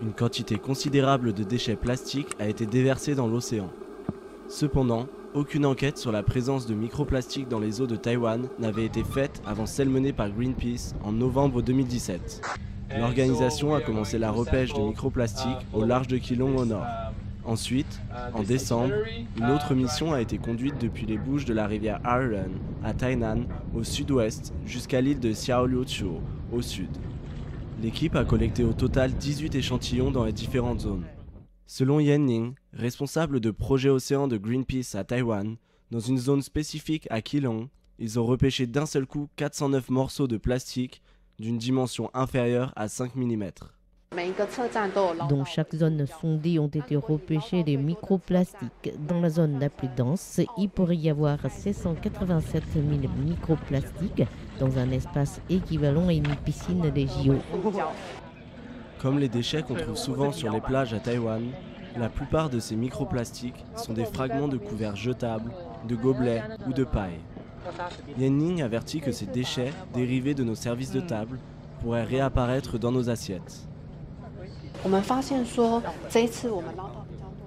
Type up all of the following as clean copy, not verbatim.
Une quantité considérable de déchets plastiques a été déversée dans l'océan. Cependant, aucune enquête sur la présence de microplastiques dans les eaux de Taïwan n'avait été faite avant celle menée par Greenpeace en novembre 2017. L'organisation a commencé la repêche de microplastiques au large de Keelung au nord. Ensuite, en décembre, une autre mission a été conduite depuis les bouches de la rivière Ireland à Tainan au sud-ouest jusqu'à l'île de Xiaoliuqiu au sud. L'équipe a collecté au total 18 échantillons dans les différentes zones. Selon Yan Ning, responsable de projet océan de Greenpeace à Taïwan, dans une zone spécifique à Keelung, ils ont repêché d'un seul coup 409 morceaux de plastique d'une dimension inférieure à 5 mm. Dans chaque zone sondée ont été repêchés des microplastiques. Dans la zone la plus dense, il pourrait y avoir 687 000 microplastiques dans un espace équivalent à une piscine des JO. Comme les déchets qu'on trouve souvent sur les plages à Taïwan, la plupart de ces microplastiques sont des fragments de couverts jetables, de gobelets ou de paille. Yan Ning avertit que ces déchets, dérivés de nos services de table, pourraient réapparaître dans nos assiettes.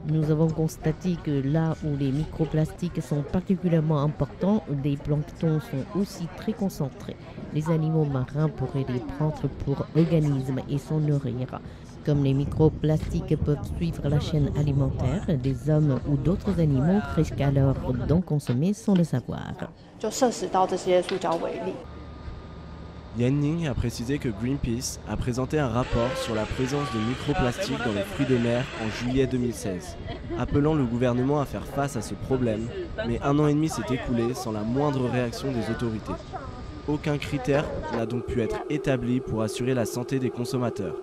Nous avons constaté que là où les microplastiques sont particulièrement importants, les planctons sont aussi très concentrés. Les animaux marins pourraient les prendre pour organismes et s'en nourrir. Comme les microplastiques peuvent suivre la chaîne alimentaire, des hommes ou d'autres animaux risquent alors d'en consommer sans le savoir. Yan Ning a précisé que Greenpeace a présenté un rapport sur la présence de microplastiques dans les fruits de mer en juillet 2016, appelant le gouvernement à faire face à ce problème, mais 1 an et demi s'est écoulé sans la moindre réaction des autorités. Aucun critère n'a donc pu être établi pour assurer la santé des consommateurs.